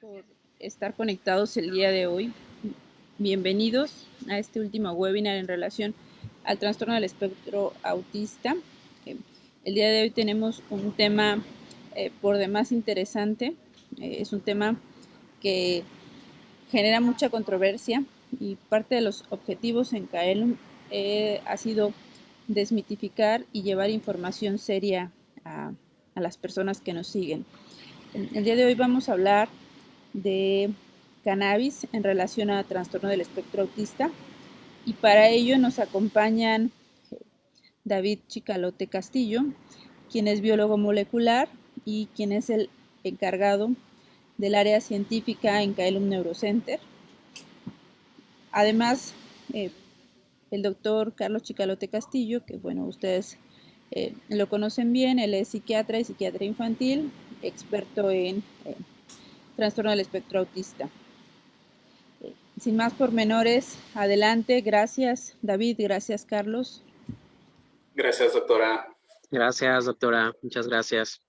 por estar conectados el día de hoy. Bienvenidos a este último webinar en relación al trastorno del espectro autista. El día de hoy tenemos un tema por demás interesante. Es un tema que genera mucha controversia y parte de los objetivos en Caelum ha sido desmitificar y llevar información seria a las personas que nos siguen. El día de hoy vamos a hablar de cannabis en relación a trastorno del espectro autista y para ello nos acompañan David Chicalote Castillo, quien es biólogo molecular y quien es el encargado del área científica en Caelum Neurocenter. Además, el doctor Carlos Chicalote Castillo, que bueno, ustedes lo conocen bien, él es psiquiatra y psiquiatra infantil, experto en trastorno del espectro autista. Sin más pormenores, adelante. Gracias, David. Gracias, Carlos. Gracias, doctora. Gracias, doctora. Muchas gracias.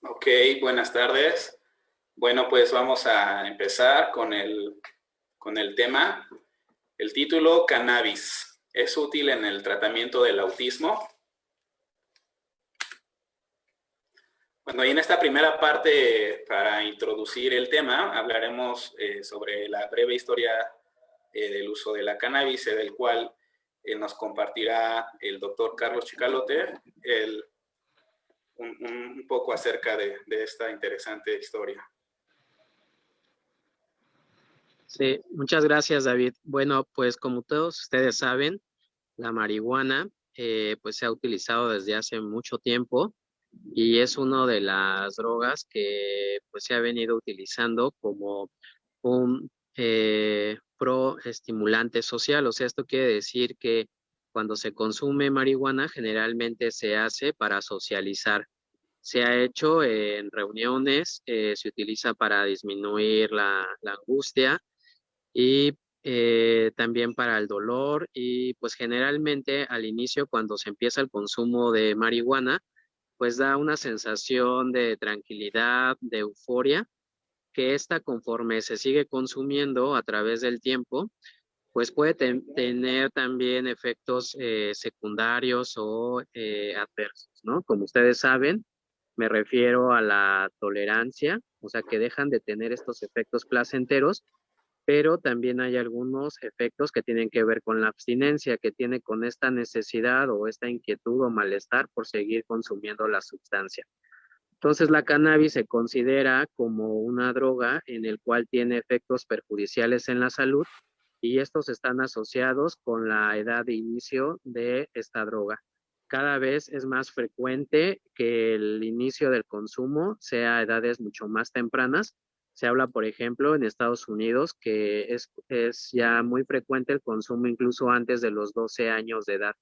Ok, buenas tardes. Bueno, pues vamos a empezar con el tema. El título, cannabis, ¿es útil en el tratamiento del autismo? Bueno, y en esta primera parte, para introducir el tema, hablaremos sobre la breve historia del uso de la cannabis, del cual nos compartirá el doctor Carlos Chicalote un poco acerca de esta interesante historia. Sí, muchas gracias, David. Bueno, pues como todos ustedes saben, la marihuana pues se ha utilizado desde hace mucho tiempo y es una de las drogas que pues se ha venido utilizando como un proestimulante social. O sea, esto quiere decir que cuando se consume marihuana generalmente se hace para socializar. Se ha hecho en reuniones, se utiliza para disminuir la angustia y también para el dolor y pues generalmente al inicio cuando se empieza el consumo de marihuana, pues da una sensación de tranquilidad, de euforia, que esta conforme se sigue consumiendo a través del tiempo, pues puede tener también efectos secundarios o adversos, ¿no? Como ustedes saben, me refiero a la tolerancia, o sea, que dejan de tener estos efectos placenteros, pero también hay algunos efectos que tienen que ver con la abstinencia, que tiene con esta necesidad o esta inquietud o malestar por seguir consumiendo la sustancia. Entonces, la cannabis se considera como una droga en el cual tiene efectos perjudiciales en la salud y estos están asociados con la edad de inicio de esta droga. Cada vez es más frecuente que el inicio del consumo sea a edades mucho más tempranas. Se habla, por ejemplo, en Estados Unidos que es ya muy frecuente el consumo incluso antes de los 12 años de edad.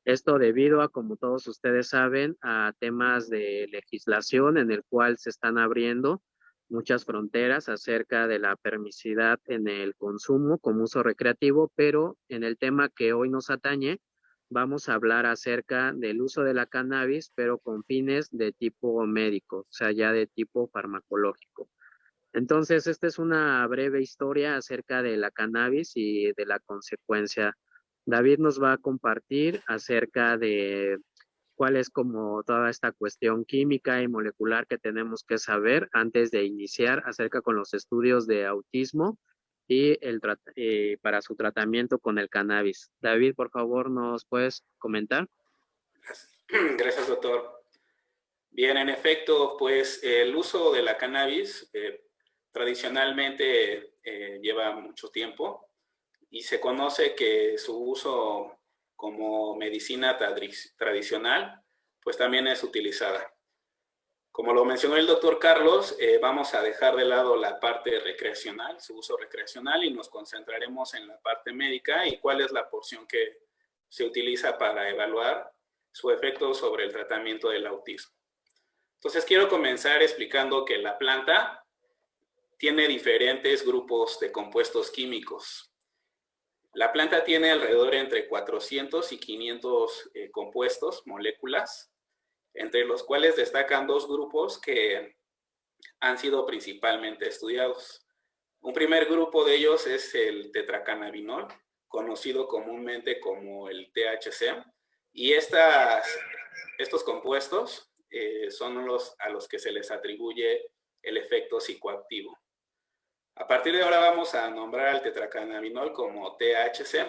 Esto debido a, como todos ustedes saben, a temas de legislación en el cual se están abriendo muchas fronteras acerca de la permisividad en el consumo como uso recreativo, pero en el tema que hoy nos atañe, vamos a hablar acerca del uso de la cannabis, pero con fines de tipo médico, o sea, ya de tipo farmacológico. Entonces, esta es una breve historia acerca de la cannabis y de la consecuencia. David nos va a compartir acerca de cuál es como toda esta cuestión química y molecular que tenemos que saber antes de iniciar acerca con los estudios de autismo y para su tratamiento con el cannabis. David, por favor, ¿nos puedes comentar? Gracias, doctor. Bien, en efecto, pues el uso de la cannabis tradicionalmente lleva mucho tiempo y se conoce que su uso como medicina tradicional pues también es utilizada. Como lo mencionó el doctor Carlos, vamos a dejar de lado la parte recreacional, su uso recreacional, y nos concentraremos en la parte médica y cuál es la porción que se utiliza para evaluar su efecto sobre el tratamiento del autismo. Entonces quiero comenzar explicando que la planta tiene diferentes grupos de compuestos químicos. La planta tiene alrededor entre 400 y 500 compuestos, moléculas, entre los cuales destacan dos grupos que han sido principalmente estudiados. Un primer grupo de ellos es el tetracannabinol, conocido comúnmente como el THC, y estos compuestos son a los que se les atribuye el efecto psicoactivo. A partir de ahora vamos a nombrar al tetracannabinol como THC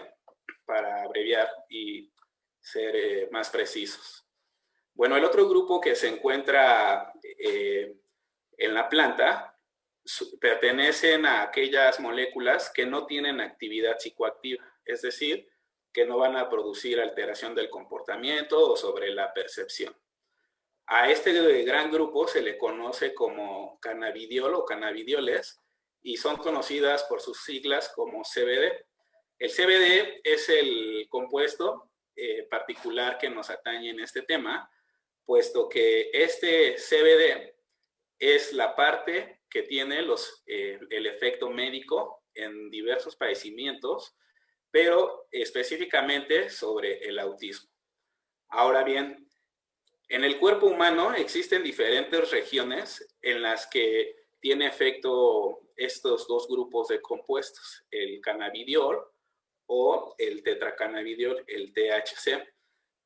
para abreviar y ser más precisos. Bueno, el otro grupo que se encuentra en la planta pertenecen a aquellas moléculas que no tienen actividad psicoactiva, es decir, que no van a producir alteración del comportamiento o sobre la percepción. A este gran grupo se le conoce como cannabidiol o cannabidioles y son conocidas por sus siglas como CBD. El CBD es el compuesto particular que nos atañe en este tema, puesto que este CBD es la parte que tiene el efecto médico en diversos padecimientos, pero específicamente sobre el autismo. Ahora bien, en el cuerpo humano existen diferentes regiones en las que tiene efecto estos dos grupos de compuestos, el cannabidiol o el tetracannabidiol, el THC,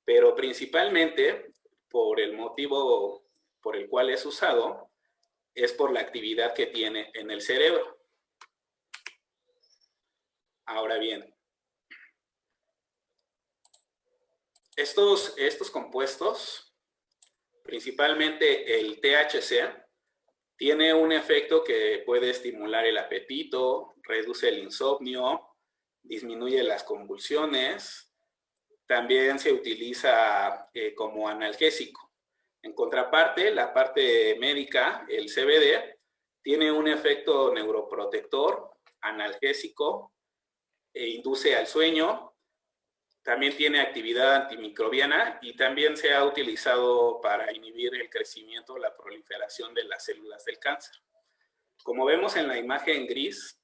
pero principalmente por el motivo por el cual es usado, es por la actividad que tiene en el cerebro. Ahora bien, estos compuestos, principalmente el THC, tiene un efecto que puede estimular el apetito, reduce el insomnio, disminuye las convulsiones, también se utiliza como analgésico. En contraparte, la parte médica, el CBD, tiene un efecto neuroprotector, analgésico, induce al sueño, también tiene actividad antimicrobiana y también se ha utilizado para inhibir el crecimiento o la proliferación de las células del cáncer. Como vemos en la imagen gris,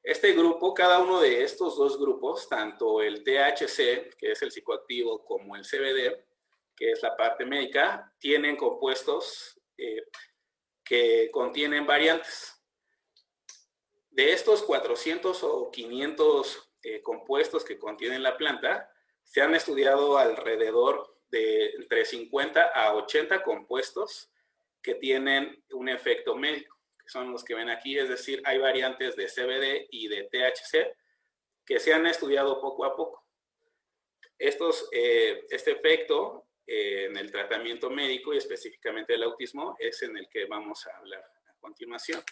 este grupo, cada uno de estos dos grupos, tanto el THC, que es el psicoactivo, como el CBD, que es la parte médica, tienen compuestos que contienen variantes. De estos 400 o 500 compuestos que contienen la planta, se han estudiado alrededor de entre 50 a 80 compuestos que tienen un efecto médico, que son los que ven aquí, es decir, hay variantes de CBD y de THC que se han estudiado poco a poco. Este efecto en el tratamiento médico y específicamente el autismo es en el que vamos a hablar a continuación.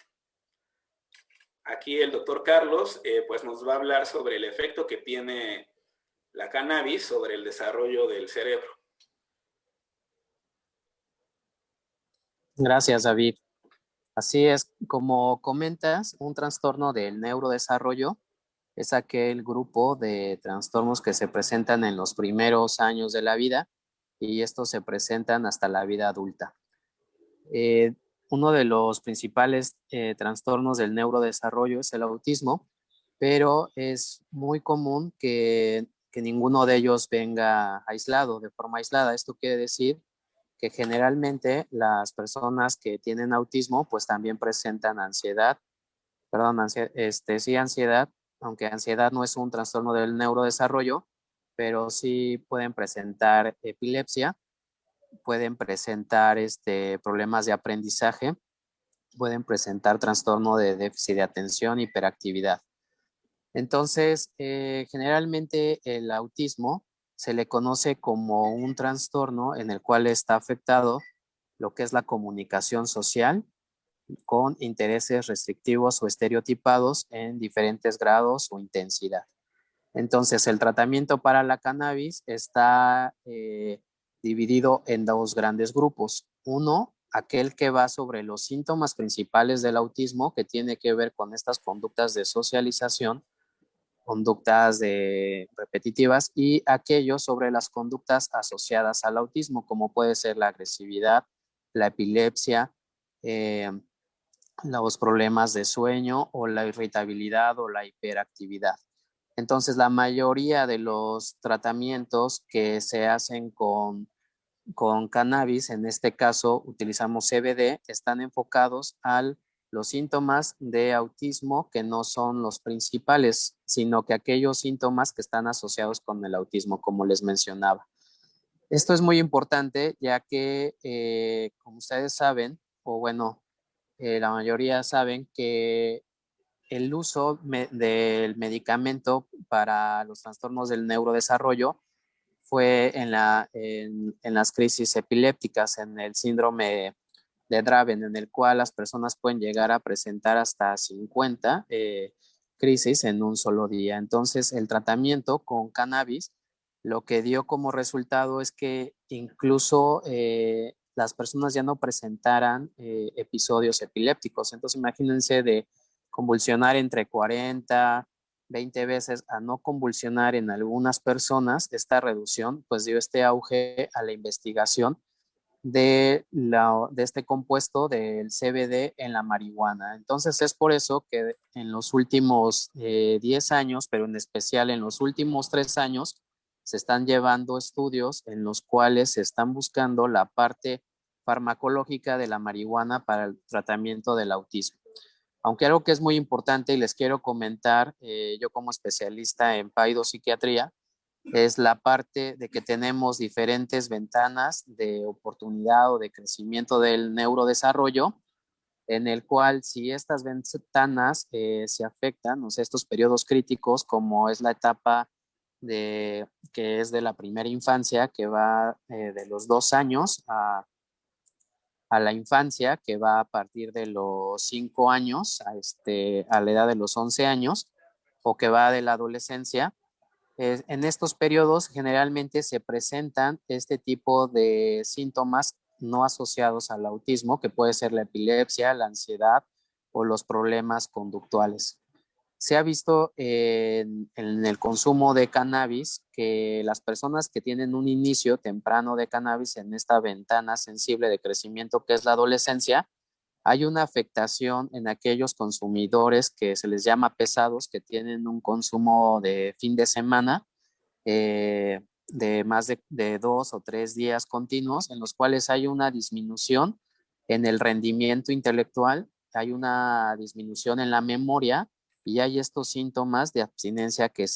Aquí el doctor Carlos pues nos va a hablar sobre el efecto que tiene la cannabis sobre el desarrollo del cerebro. Gracias, David. Así es, como comentas, un trastorno del neurodesarrollo es aquel grupo de trastornos que se presentan en los primeros años de la vida y estos se presentan hasta la vida adulta. Uno de los principales trastornos del neurodesarrollo es el autismo, pero es muy común que ninguno de ellos venga aislado, de forma aislada. Esto quiere decir que generalmente las personas que tienen autismo pues también presentan ansiedad, aunque ansiedad no es un trastorno del neurodesarrollo, pero sí pueden presentar epilepsia, pueden presentar problemas de aprendizaje, pueden presentar trastorno de déficit de atención, hiperactividad. Entonces, generalmente el autismo se le conoce como un trastorno en el cual está afectado lo que es la comunicación social con intereses restrictivos o estereotipados en diferentes grados o intensidad. Entonces, el tratamiento para la cannabis está dividido en dos grandes grupos. Uno, aquel que va sobre los síntomas principales del autismo, que tiene que ver con estas conductas de socialización, conductas repetitivas, y aquellos sobre las conductas asociadas al autismo, como puede ser la agresividad, la epilepsia, los problemas de sueño o la irritabilidad o la hiperactividad. Entonces, la mayoría de los tratamientos que se hacen con cannabis, en este caso utilizamos CBD, están enfocados a los síntomas de autismo que no son los principales, sino que aquellos síntomas que están asociados con el autismo, como les mencionaba. Esto es muy importante ya que, como ustedes saben, o bueno, la mayoría saben que el uso del medicamento para los trastornos del neurodesarrollo fue en las crisis epilépticas, en el síndrome de Draven, en el cual las personas pueden llegar a presentar hasta 50 crisis en un solo día. Entonces, el tratamiento con cannabis lo que dio como resultado es que incluso las personas ya no presentaran episodios epilépticos. Entonces, imagínense de convulsionar entre 40, 20 veces a no convulsionar en algunas personas. Esta reducción pues dio este auge a la investigación de este compuesto del CBD en la marihuana. Entonces es por eso que en los últimos 10 años, pero en especial en los últimos 3 años, se están llevando estudios en los cuales se están buscando la parte farmacológica de la marihuana para el tratamiento del autismo. Aunque algo que es muy importante y les quiero comentar, yo como especialista en paidopsiquiatría, es la parte de que tenemos diferentes ventanas de oportunidad o de crecimiento del neurodesarrollo, en el cual si estas ventanas se afectan, o sea, estos periodos críticos, como es la etapa que es de la primera infancia, que va de los 2 años a la infancia, que va a partir de los 5 años a la edad de los 11 años, o que va de la adolescencia. En estos periodos generalmente se presentan este tipo de síntomas no asociados al autismo, que puede ser la epilepsia, la ansiedad o los problemas conductuales. Se ha visto en el consumo de cannabis que las personas que tienen un inicio temprano de cannabis en esta ventana sensible de crecimiento que es la adolescencia, hay una afectación en aquellos consumidores que se les llama pesados, que tienen un consumo de fin de semana de más de 2 o 3 días continuos, en los cuales hay una disminución en el rendimiento intelectual, hay una disminución en la memoria y hay estos síntomas de abstinencia que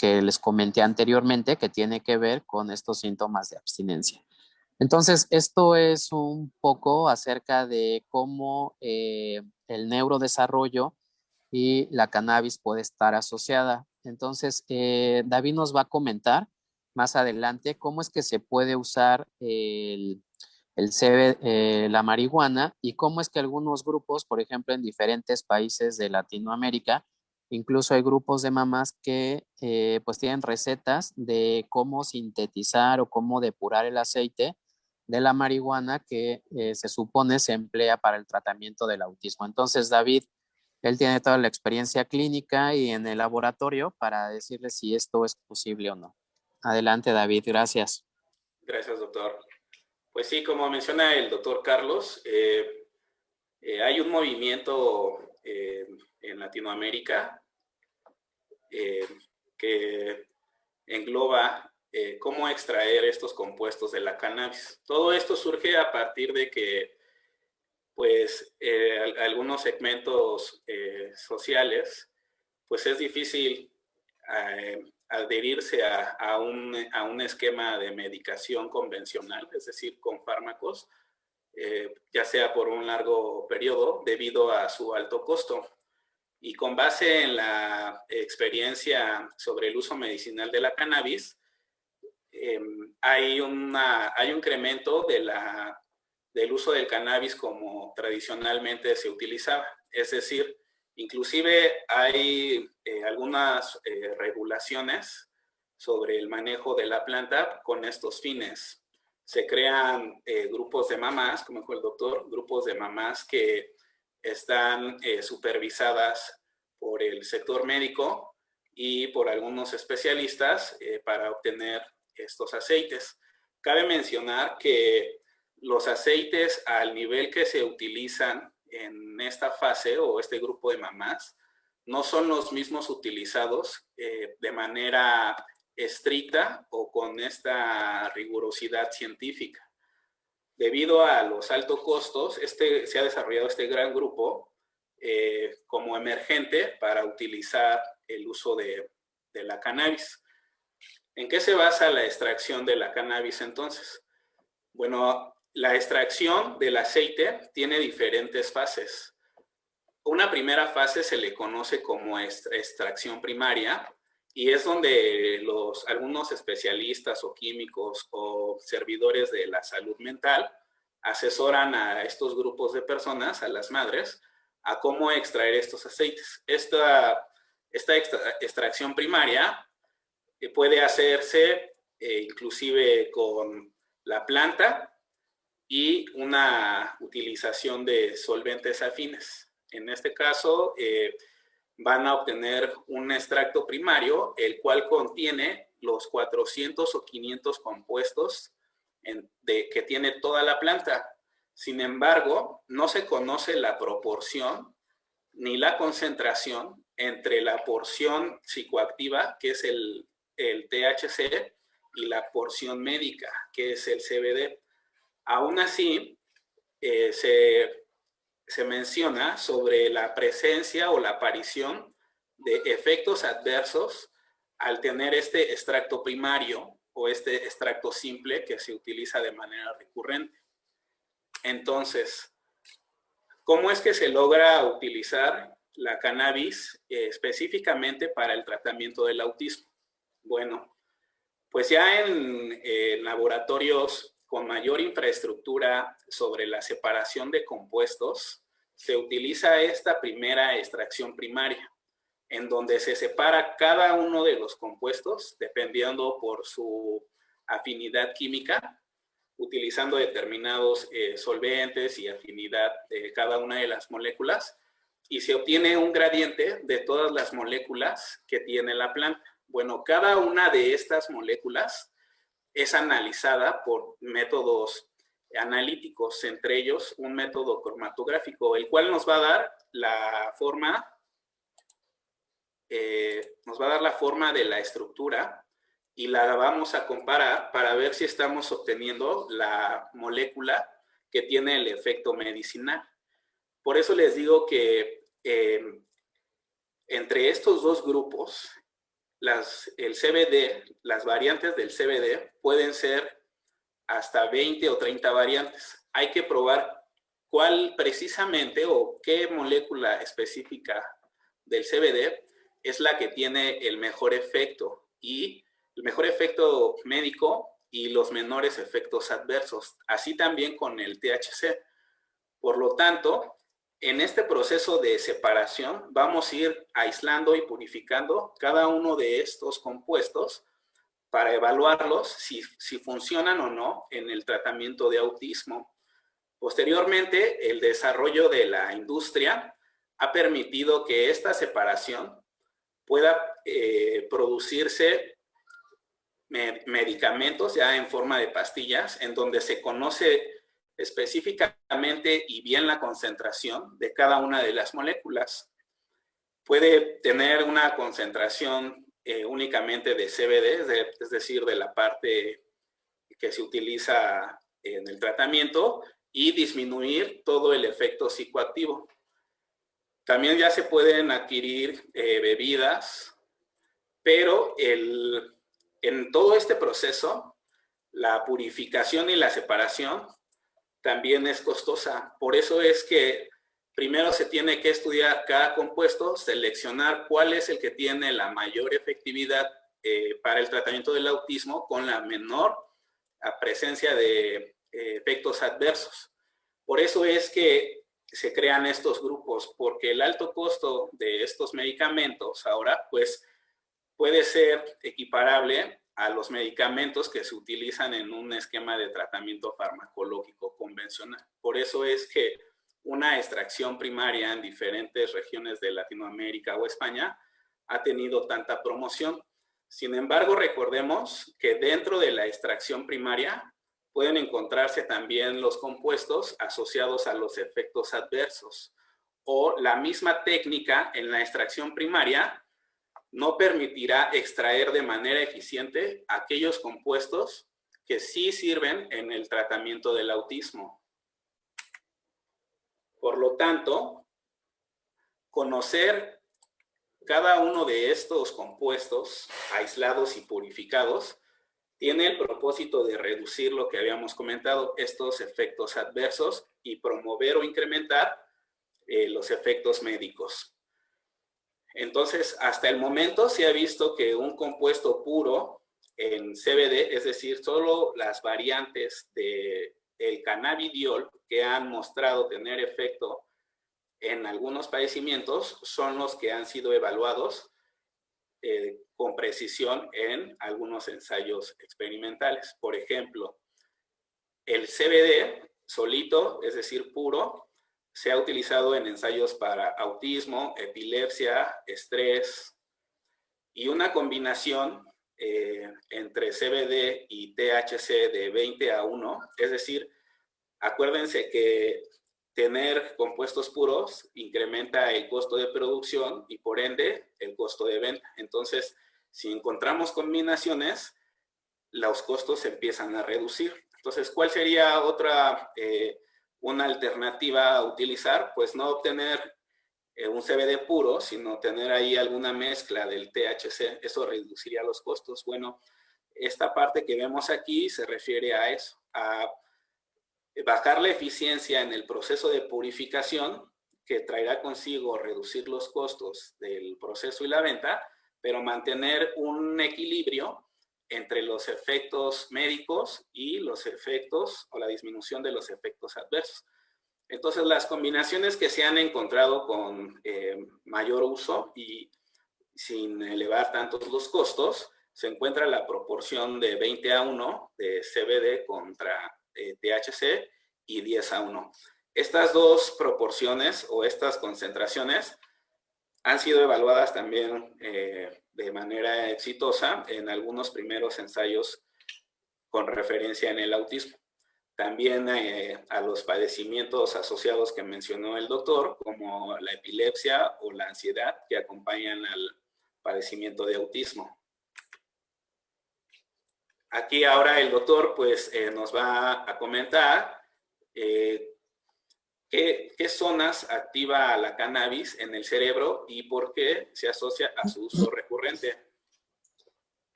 les comenté anteriormente, que tiene que ver con estos síntomas de abstinencia. Entonces, esto es un poco acerca de cómo el neurodesarrollo y la cannabis puede estar asociada. Entonces, David nos va a comentar más adelante cómo es que se puede usar la marihuana y cómo es que algunos grupos, por ejemplo, en diferentes países de Latinoamérica, incluso hay grupos de mamás que pues tienen recetas de cómo sintetizar o cómo depurar el aceite de la marihuana que se supone se emplea para el tratamiento del autismo. Entonces, David, él tiene toda la experiencia clínica y en el laboratorio para decirle si esto es posible o no. Adelante, David, gracias. Gracias, doctor. Pues sí, como menciona el doctor Carlos, hay un movimiento en Latinoamérica que engloba cómo extraer estos compuestos de la cannabis. Todo esto surge a partir de que pues algunos segmentos sociales, pues es difícil adherirse a un esquema de medicación convencional, es decir, con fármacos, ya sea por un largo periodo debido a su alto costo. Y con base en la experiencia sobre el uso medicinal de la cannabis, hay un incremento del uso del cannabis como tradicionalmente se utilizaba. Es decir, inclusive hay algunas regulaciones sobre el manejo de la planta con estos fines. Se crean grupos de mamás, como dijo el doctor, grupos de mamás que están supervisadas por el sector médico y por algunos especialistas para obtener estos aceites. Cabe mencionar que los aceites al nivel que se utilizan en esta fase o este grupo de mamás no son los mismos utilizados de manera estricta o con esta rigurosidad científica. Debido a los altos costos, se ha desarrollado este gran grupo como emergente para utilizar el uso de la cannabis. ¿En qué se basa la extracción de la cannabis entonces? Bueno, la extracción del aceite tiene diferentes fases. Una primera fase se le conoce como extracción primaria y es donde algunos especialistas o químicos o servidores de la salud mental asesoran a estos grupos de personas, a las madres, a cómo extraer estos aceites. Esta extracción primaria puede hacerse inclusive con la planta y una utilización de solventes afines. En este caso, van a obtener un extracto primario, el cual contiene los 400 o 500 compuestos que tiene toda la planta. Sin embargo, no se conoce la proporción ni la concentración entre la porción psicoactiva, que es el THC, y la porción médica, que es el CBD. Aún así, se menciona sobre la presencia o la aparición de efectos adversos al tener este extracto primario o este extracto simple que se utiliza de manera recurrente. Entonces, ¿cómo es que se logra utilizar la cannabis específicamente para el tratamiento del autismo? Bueno, pues ya en laboratorios con mayor infraestructura sobre la separación de compuestos, se utiliza esta primera extracción primaria, en donde se separa cada uno de los compuestos dependiendo por su afinidad química, utilizando determinados solventes y afinidad de cada una de las moléculas, y se obtiene un gradiente de todas las moléculas que tiene la planta. Bueno, cada una de estas moléculas es analizada por métodos analíticos, entre ellos un método cromatográfico, el cual nos va a dar la forma, de la estructura y la vamos a comparar para ver si estamos obteniendo la molécula que tiene el efecto medicinal. Por eso les digo que entre estos dos grupos, el CBD, las variantes del CBD pueden ser hasta 20 o 30 variantes. Hay que probar cuál precisamente o qué molécula específica del CBD es la que tiene el mejor efecto médico y los menores efectos adversos. Así también con el THC. Por lo tanto, en este proceso de separación vamos a ir aislando y purificando cada uno de estos compuestos para evaluarlos si funcionan o no en el tratamiento de autismo. Posteriormente, el desarrollo de la industria ha permitido que esta separación pueda producirse medicamentos ya en forma de pastillas, en donde se conoce específicamente y bien la concentración de cada una de las moléculas. Puede tener una concentración únicamente de CBD, es decir, de la parte que se utiliza en el tratamiento, y disminuir todo el efecto psicoactivo. También ya se pueden adquirir bebidas, pero en todo este proceso, la purificación y la separación también es costosa. Por eso es que primero se tiene que estudiar cada compuesto, seleccionar cuál es el que tiene la mayor efectividad para el tratamiento del autismo con la menor presencia de efectos adversos. Por eso es que se crean estos grupos, porque el alto costo de estos medicamentos ahora pues puede ser equiparable a los medicamentos que se utilizan en un esquema de tratamiento farmacológico convencional. Por eso es que una extracción primaria en diferentes regiones de Latinoamérica o España ha tenido tanta promoción. Sin embargo, recordemos que dentro de la extracción primaria pueden encontrarse también los compuestos asociados a los efectos adversos, o la misma técnica en la extracción primaria no permitirá extraer de manera eficiente aquellos compuestos que sí sirven en el tratamiento del autismo. Por lo tanto, conocer cada uno de estos compuestos aislados y purificados tiene el propósito de reducir lo que habíamos comentado, estos efectos adversos, y promover o incrementar los efectos médicos. Entonces, hasta el momento se ha visto que un compuesto puro en CBD, es decir, solo las variantes del cannabidiol que han mostrado tener efecto en algunos padecimientos, son los que han sido evaluados con precisión en algunos ensayos experimentales. Por ejemplo, el CBD solito, es decir, puro, se ha utilizado en ensayos para autismo, epilepsia, estrés, y una combinación entre CBD y THC de 20:1, es decir, acuérdense que tener compuestos puros incrementa el costo de producción y por ende el costo de venta. Entonces, si encontramos combinaciones, los costos se empiezan a reducir. Entonces, ¿cuál sería una alternativa a utilizar? Pues no obtener un CBD puro, sino tener ahí alguna mezcla del THC. Eso reduciría los costos. Bueno, esta parte que vemos aquí se refiere a eso, a bajar la eficiencia en el proceso de purificación, que traerá consigo reducir los costos del proceso y la venta, pero mantener un equilibrio entre los efectos médicos y los efectos o la disminución de los efectos adversos. Entonces, las combinaciones que se han encontrado con mayor uso y sin elevar tantos los costos, se encuentra la proporción de 20:1 de CBD contra THC y 10:1. Estas dos proporciones o estas concentraciones han sido evaluadas también de manera exitosa en algunos primeros ensayos con referencia en el autismo. También a los padecimientos asociados que mencionó el doctor, como la epilepsia o la ansiedad, que acompañan al padecimiento de autismo. Aquí ahora el doctor pues nos va a comentar qué zonas activa la cannabis en el cerebro y por qué se asocia a su uso recurrente.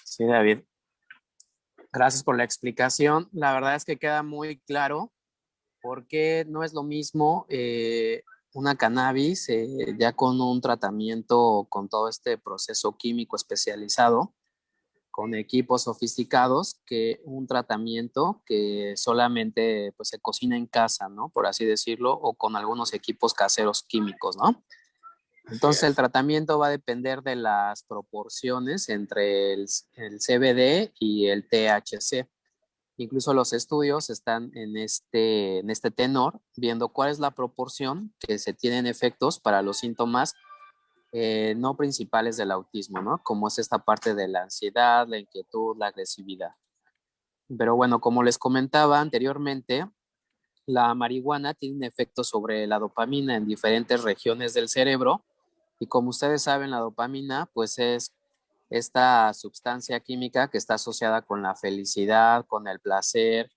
Sí, David. Gracias por la explicación. La verdad es que queda muy claro porque no es lo mismo una cannabis ya con un tratamiento, con todo este proceso químico especializado, con equipos sofisticados, que un tratamiento que solamente pues, se cocina en casa, ¿no? Por así decirlo, o con algunos equipos caseros químicos, ¿no? Entonces el tratamiento va a depender de las proporciones entre el CBD y el THC. Incluso los estudios están en este tenor, viendo cuál es la proporción que se tienen efectos para los síntomas no principales del autismo, ¿no? Como es esta parte de la ansiedad, la inquietud, la agresividad. Pero bueno, como les comentaba anteriormente, la marihuana tiene un efecto sobre la dopamina en diferentes regiones del cerebro. Y como ustedes saben, la dopamina pues es esta sustancia química que está asociada con la felicidad, con el placer,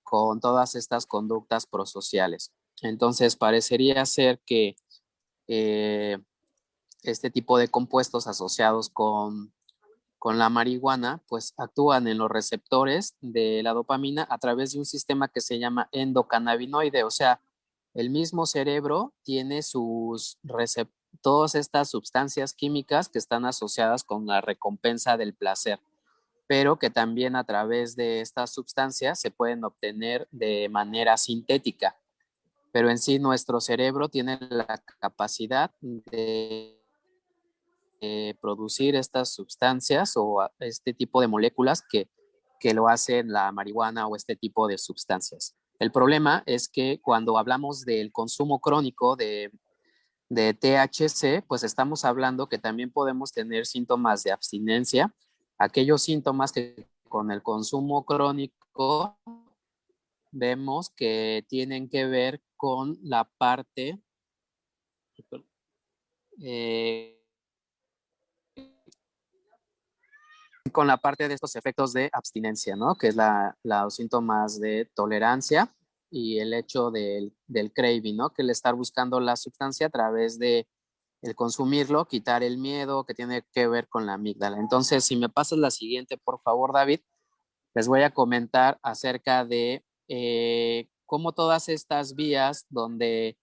con todas estas conductas prosociales. Entonces, parecería ser que este tipo de compuestos asociados con la marihuana, pues actúan en los receptores de la dopamina a través de un sistema que se llama endocannabinoide, o sea, el mismo cerebro tiene todas estas sustancias químicas que están asociadas con la recompensa del placer, pero que también a través de estas sustancias se pueden obtener de manera sintética. Pero en sí nuestro cerebro tiene la capacidad de producir estas sustancias o este tipo de moléculas que lo hacen la marihuana o este tipo de sustancias. El problema es que cuando hablamos del consumo crónico de THC, pues estamos hablando que también podemos tener síntomas de abstinencia, aquellos síntomas que con el consumo crónico vemos que tienen que ver con la parte de estos efectos de abstinencia, ¿no? Que es los síntomas de tolerancia y el hecho del craving, ¿no? Que el estar buscando la sustancia a través de el consumirlo, quitar el miedo que tiene que ver con la amígdala. Entonces, si me pasas la siguiente, por favor, David, les voy a comentar acerca de cómo todas estas vías donde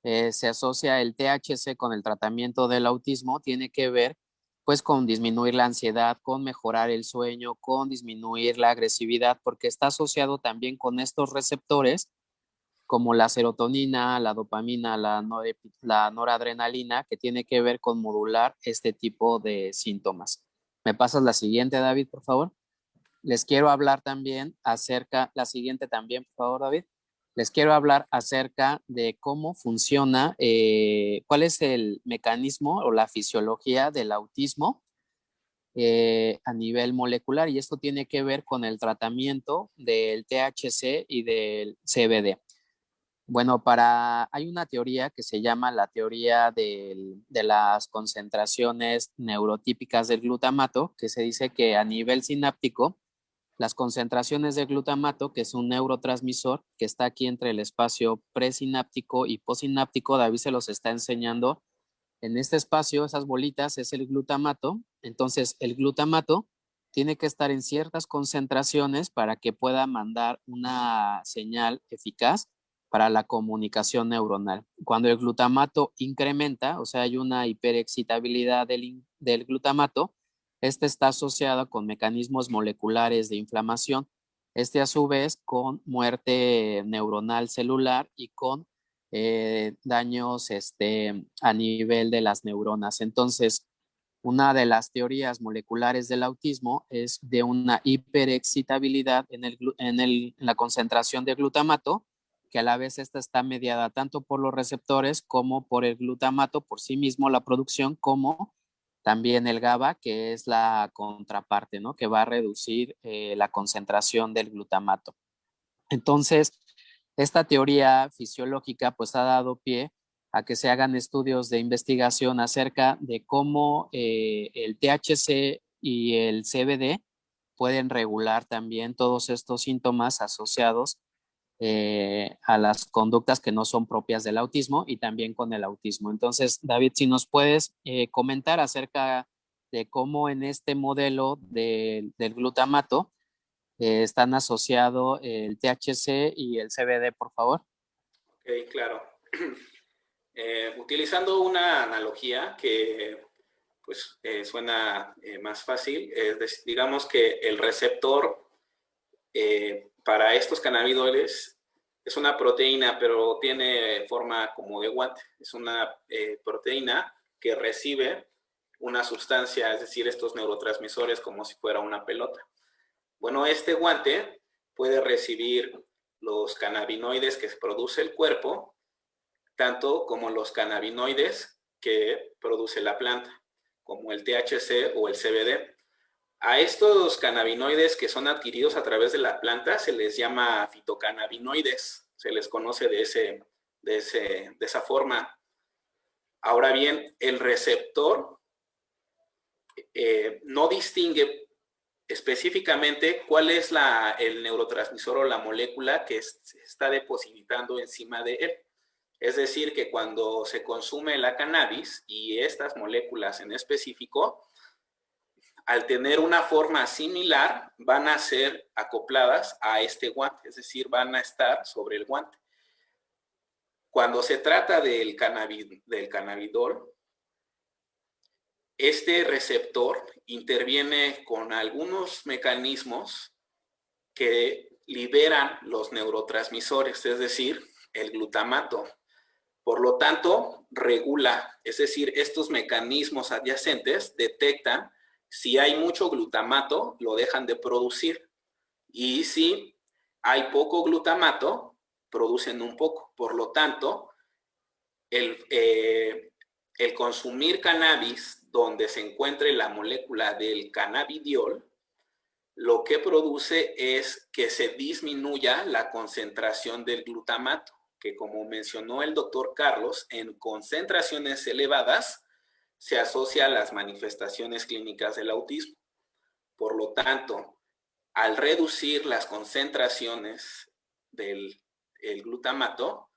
se asocia el THC con el tratamiento del autismo tiene que ver pues con disminuir la ansiedad, con mejorar el sueño, con disminuir la agresividad, porque está asociado también con estos receptores como la serotonina, la dopamina, la noradrenalina, que tiene que ver con modular este tipo de síntomas. ¿Me pasas la siguiente, David, por favor? Les quiero hablar también acerca, la siguiente también, por favor, David. Les quiero hablar acerca de cómo funciona, cuál es el mecanismo o la fisiología del autismo a nivel molecular, y esto tiene que ver con el tratamiento del THC y del CBD. Bueno, hay una teoría que se llama la teoría de las concentraciones neurotípicas del glutamato, que se dice que a nivel sináptico, las concentraciones de glutamato, que es un neurotransmisor que está aquí entre el espacio presináptico y postsináptico, David se los está enseñando. En este espacio, esas bolitas es el glutamato. Entonces, el glutamato tiene que estar en ciertas concentraciones para que pueda mandar una señal eficaz para la comunicación neuronal. Cuando el glutamato incrementa, o sea, hay una hiperexcitabilidad del glutamato, este está asociado con mecanismos moleculares de inflamación, este a su vez con muerte neuronal celular y con daños a nivel de las neuronas. Entonces, una de las teorías moleculares del autismo es de una hiperexcitabilidad en la concentración de glutamato, que a la vez esta está mediada tanto por los receptores como por el glutamato por sí mismo, la producción, como también el GABA, que es la contraparte, ¿no? Que va a reducir la concentración del glutamato. Entonces, esta teoría fisiológica pues ha dado pie a que se hagan estudios de investigación acerca de cómo el THC y el CBD pueden regular también todos estos síntomas asociados a las conductas que no son propias del autismo y también con el autismo. Entonces, David, si nos puedes comentar acerca de cómo en este modelo del glutamato están asociados el THC y el CBD, por favor. Ok, claro. Utilizando una analogía que pues suena más fácil, digamos que el receptor para estos cannabinoides es una proteína, pero tiene forma como de guante. Es una proteína que recibe una sustancia, es decir, estos neurotransmisores como si fuera una pelota. Bueno, este guante puede recibir los cannabinoides que produce el cuerpo, tanto como los cannabinoides que produce la planta, como el THC o el CBD. A estos cannabinoides que son adquiridos a través de la planta se les llama fitocannabinoides, se les conoce de esa forma. Ahora bien, el receptor no distingue específicamente cuál es el neurotransmisor o la molécula que se está depositando encima de él. Es decir, que cuando se consume la cannabis y estas moléculas en específico, al tener una forma similar, van a ser acopladas a este guante, es decir, van a estar sobre el guante. Cuando se trata del cannabidol, este receptor interviene con algunos mecanismos que liberan los neurotransmisores, es decir, el glutamato. Por lo tanto, regula, es decir, estos mecanismos adyacentes detectan si hay mucho glutamato, lo dejan de producir. Y si hay poco glutamato, producen un poco. Por lo tanto, el consumir cannabis donde se encuentre la molécula del cannabidiol lo que produce es que se disminuya la concentración del glutamato, que como mencionó el doctor Carlos, en concentraciones elevadas se asocia a las manifestaciones clínicas del autismo. Por lo tanto, al reducir las concentraciones del glutamato,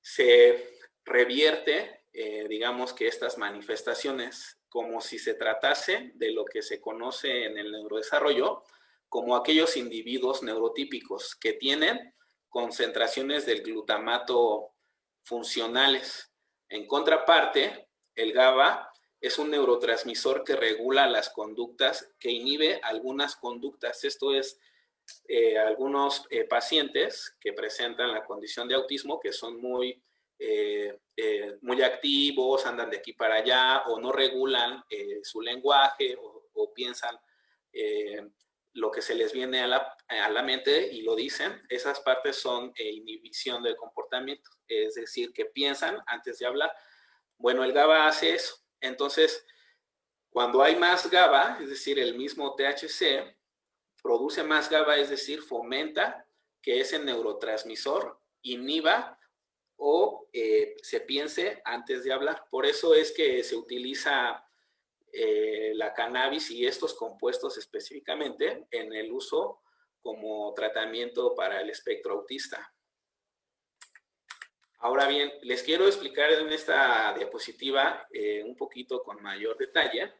se revierte, digamos que estas manifestaciones, como si se tratase de lo que se conoce en el neurodesarrollo como aquellos individuos neurotípicos que tienen concentraciones del glutamato funcionales. En contraparte, el GABA es un neurotransmisor que regula las conductas, que inhibe algunas conductas. Esto es, algunos pacientes que presentan la condición de autismo, que son muy activos, andan de aquí para allá, o no regulan su lenguaje, o piensan lo que se les viene a la mente y lo dicen. Esas partes son inhibición del comportamiento, es decir, que piensan antes de hablar. Bueno, el GABA hace eso. Entonces, cuando hay más GABA, es decir, el mismo THC, produce más GABA, es decir, fomenta que ese neurotransmisor inhiba o se piense antes de hablar. Por eso es que se utiliza la cannabis y estos compuestos específicamente en el uso como tratamiento para el espectro autista. Ahora bien, les quiero explicar en esta diapositiva un poquito con mayor detalle.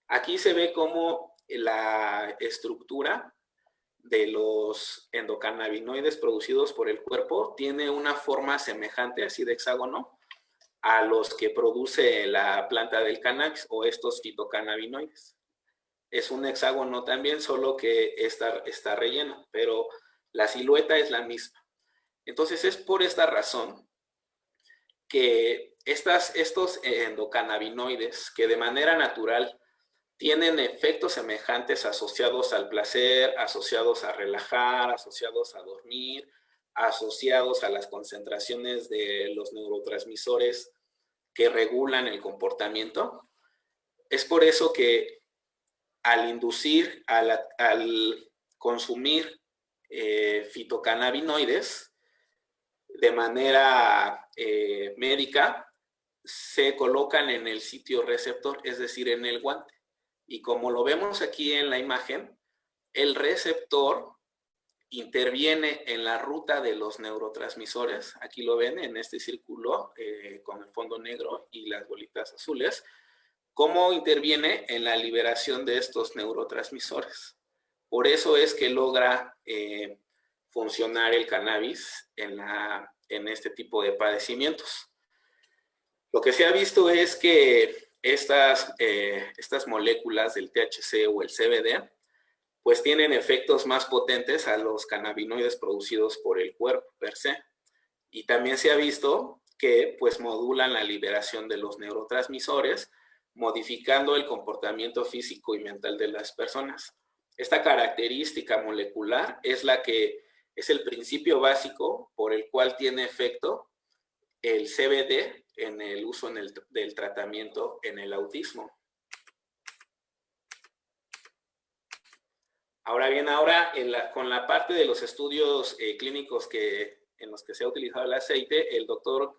Aquí se ve cómo la estructura de los endocannabinoides producidos por el cuerpo tiene una forma semejante, así de hexágono, a los que produce la planta del cannabis o estos fitocannabinoides. Es un hexágono también, solo que está relleno, pero la silueta es la misma. Entonces es por esta razón que estos endocannabinoides, que de manera natural tienen efectos semejantes asociados al placer, asociados a relajar, asociados a dormir, asociados a las concentraciones de los neurotransmisores que regulan el comportamiento. Es por eso que al inducir, al consumir fitocannabinoides de manera médica, se colocan en el sitio receptor, es decir, en el guante. Y como lo vemos aquí en la imagen, el receptor interviene en la ruta de los neurotransmisores. Aquí lo ven en este círculo con el fondo negro y las bolitas azules. Cómo interviene en la liberación de estos neurotransmisores. Por eso es que logra funcionar el cannabis en este tipo de padecimientos. Lo que se ha visto es que estas moléculas del THC o el CBD pues tienen efectos más potentes a los cannabinoides producidos por el cuerpo per se. Y también se ha visto que pues modulan la liberación de los neurotransmisores, modificando el comportamiento físico y mental de las personas. Esta característica molecular es la que es el principio básico por el cual tiene efecto el CBD en el uso del tratamiento en el autismo. Ahora bien, con la parte de los estudios clínicos en los que se ha utilizado el aceite, el doctor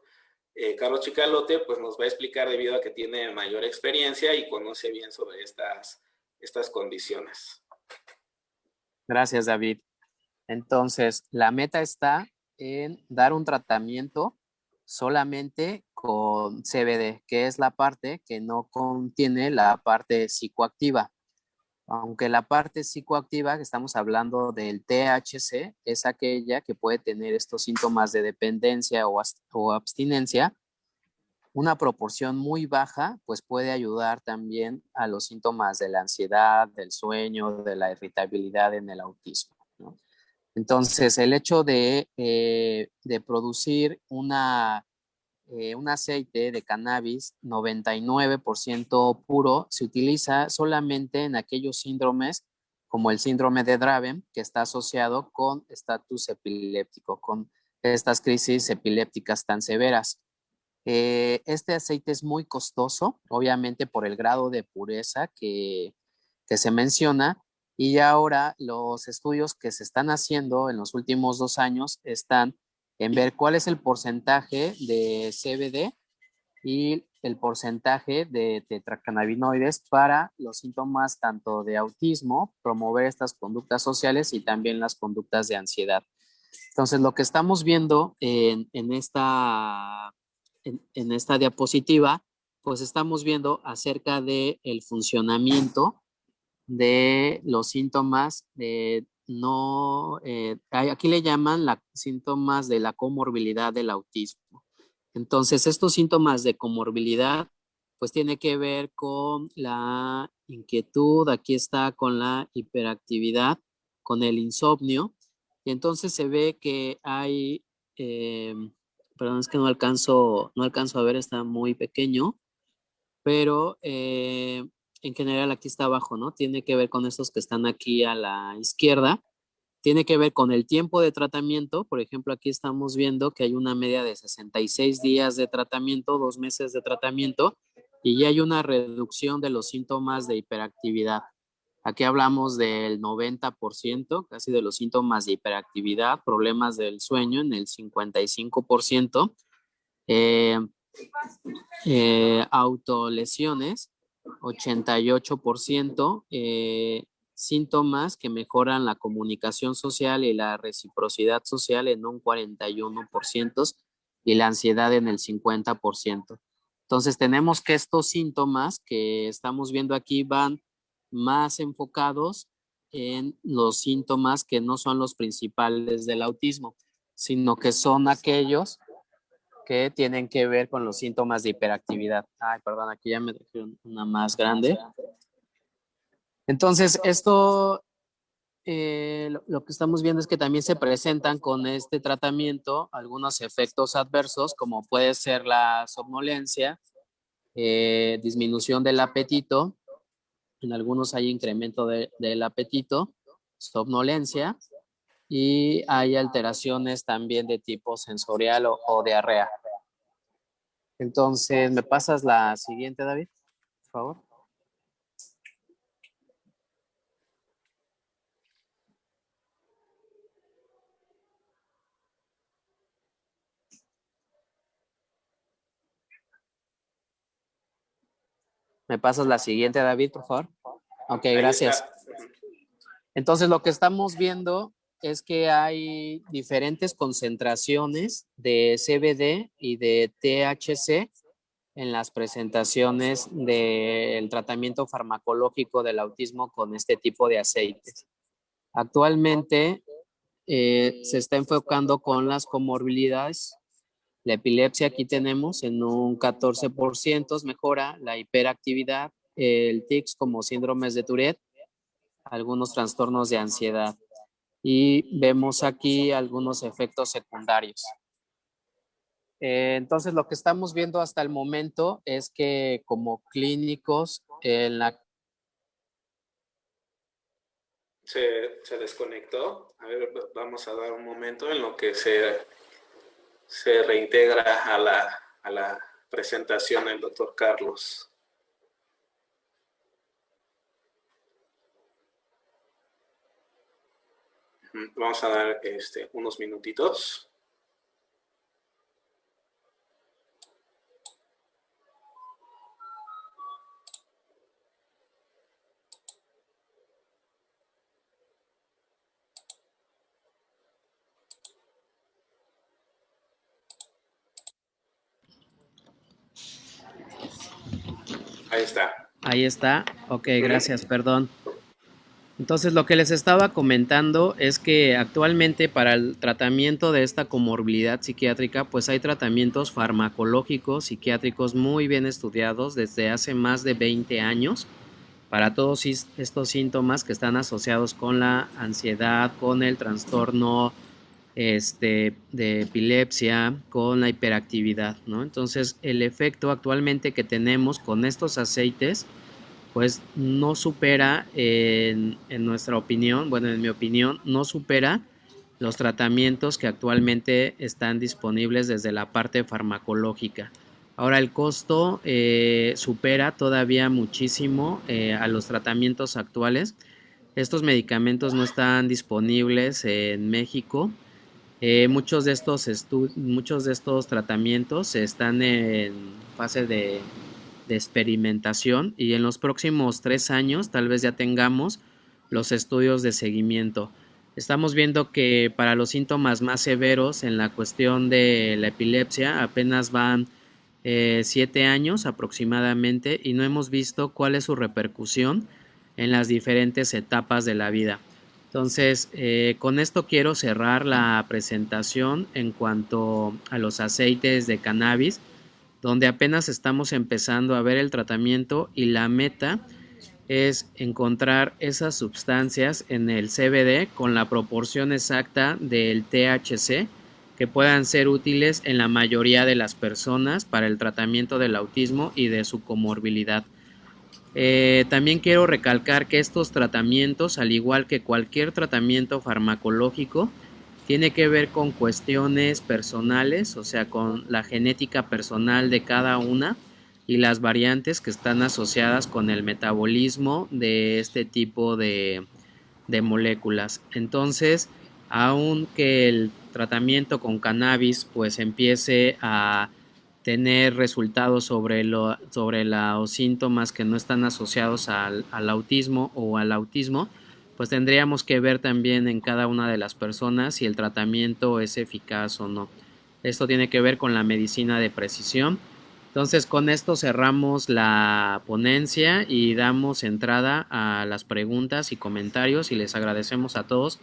Carlos Chicalote pues nos va a explicar, debido a que tiene mayor experiencia y conoce bien sobre estas condiciones. Gracias, David. Entonces, la meta está en dar un tratamiento solamente con CBD, que es la parte que no contiene la parte psicoactiva. Aunque la parte psicoactiva, que estamos hablando del THC, es aquella que puede tener estos síntomas de dependencia o abstinencia, una proporción muy baja, pues puede ayudar también a los síntomas de la ansiedad, del sueño, de la irritabilidad en el autismo, ¿no? Entonces, el hecho de producir un aceite de cannabis 99% puro se utiliza solamente en aquellos síndromes como el síndrome de Draven, que está asociado con estatus epiléptico, con estas crisis epilépticas tan severas. Este aceite es muy costoso, obviamente por el grado de pureza que se menciona, Y ahora los estudios que se están haciendo en los últimos 2 años están en ver cuál es el porcentaje de CBD y el porcentaje de tetracannabinoides para los síntomas tanto de autismo, promover estas conductas sociales y también las conductas de ansiedad. Entonces, lo que estamos viendo en esta diapositiva, pues estamos viendo acerca del funcionamiento de los síntomas de aquí le llaman síntomas de la comorbilidad del autismo. Entonces, estos síntomas de comorbilidad, pues tiene que ver con la inquietud, aquí está con la hiperactividad, con el insomnio, y entonces se ve que hay, perdón, es que no alcanzo a ver, está muy pequeño, pero en general aquí está abajo, ¿no? Tiene que ver con estos que están aquí a la izquierda. Tiene que ver con el tiempo de tratamiento. Por ejemplo, aquí estamos viendo que hay una media de 66 días de tratamiento, 2 meses de tratamiento, y ya hay una reducción de los síntomas de hiperactividad. Aquí hablamos del 90%, casi de los síntomas de hiperactividad, problemas del sueño en el 55%. Autolesiones, 88%, síntomas que mejoran la comunicación social y la reciprocidad social en un 41% y la ansiedad en el 50%. Entonces tenemos que estos síntomas que estamos viendo aquí van más enfocados en los síntomas que no son los principales del autismo, sino que son aquellos que tienen que ver con los síntomas de hiperactividad. Ay, perdón, aquí ya me dejé una más grande. Entonces, esto, lo que estamos viendo es que también se presentan con este tratamiento algunos efectos adversos, como puede ser la somnolencia, disminución del apetito, en algunos hay incremento del apetito, somnolencia, y hay alteraciones también de tipo sensorial o diarrea. Entonces, ¿me pasas la siguiente, David, por favor? ¿Me pasas la siguiente, David, por favor? Ok, gracias. Entonces, lo que estamos viendo es que hay diferentes concentraciones de CBD y de THC en las presentaciones del tratamiento farmacológico del autismo con este tipo de aceites. Actualmente se está enfocando con las comorbilidades. La epilepsia aquí tenemos en un 14% mejora, la hiperactividad, el tics como síndromes de Tourette, algunos trastornos de ansiedad. Y vemos aquí algunos efectos secundarios. Entonces, lo que estamos viendo hasta el momento es que como clínicos en la... Se desconectó. A ver, vamos a dar un momento en lo que se reintegra a la presentación el doctor Carlos. Vamos a dar unos minutitos. Ahí está. Ahí está. Ok, gracias, perdón. Entonces, lo que les estaba comentando es que actualmente para el tratamiento de esta comorbilidad psiquiátrica, pues hay tratamientos farmacológicos psiquiátricos muy bien estudiados desde hace más de 20 años para todos estos síntomas que están asociados con la ansiedad, con el trastorno de epilepsia, con la hiperactividad, ¿no? Entonces, el efecto actualmente que tenemos con estos aceites pues no supera, en nuestra opinión, bueno, en mi opinión, no supera los tratamientos que actualmente están disponibles desde la parte farmacológica. Ahora el costo supera todavía muchísimo a los tratamientos actuales, Estos medicamentos no están disponibles en México. Muchos de estos tratamientos están en fase de experimentación y en los próximos 3 años tal vez ya tengamos los estudios de seguimiento. Estamos viendo que para los síntomas más severos en la cuestión de la epilepsia apenas van 7 años aproximadamente y no hemos visto cuál es su repercusión en las diferentes etapas de la vida. Entonces, con esto quiero cerrar la presentación en cuanto a los aceites de cannabis, donde apenas estamos empezando a ver el tratamiento y la meta es encontrar esas sustancias en el CBD con la proporción exacta del THC que puedan ser útiles en la mayoría de las personas para el tratamiento del autismo y de su comorbilidad. También quiero recalcar que estos tratamientos, al igual que cualquier tratamiento farmacológico, tiene que ver con cuestiones personales, o sea, con la genética personal de cada una y las variantes que están asociadas con el metabolismo de este tipo de moléculas. Entonces, aunque el tratamiento con cannabis pues empiece a tener resultados sobre los síntomas que no están asociados al autismo o al autismo, pues tendríamos que ver también en cada una de las personas si el tratamiento es eficaz o no. Esto tiene que ver con la medicina de precisión. Entonces, con esto cerramos la ponencia y damos entrada a las preguntas y comentarios y les agradecemos a todos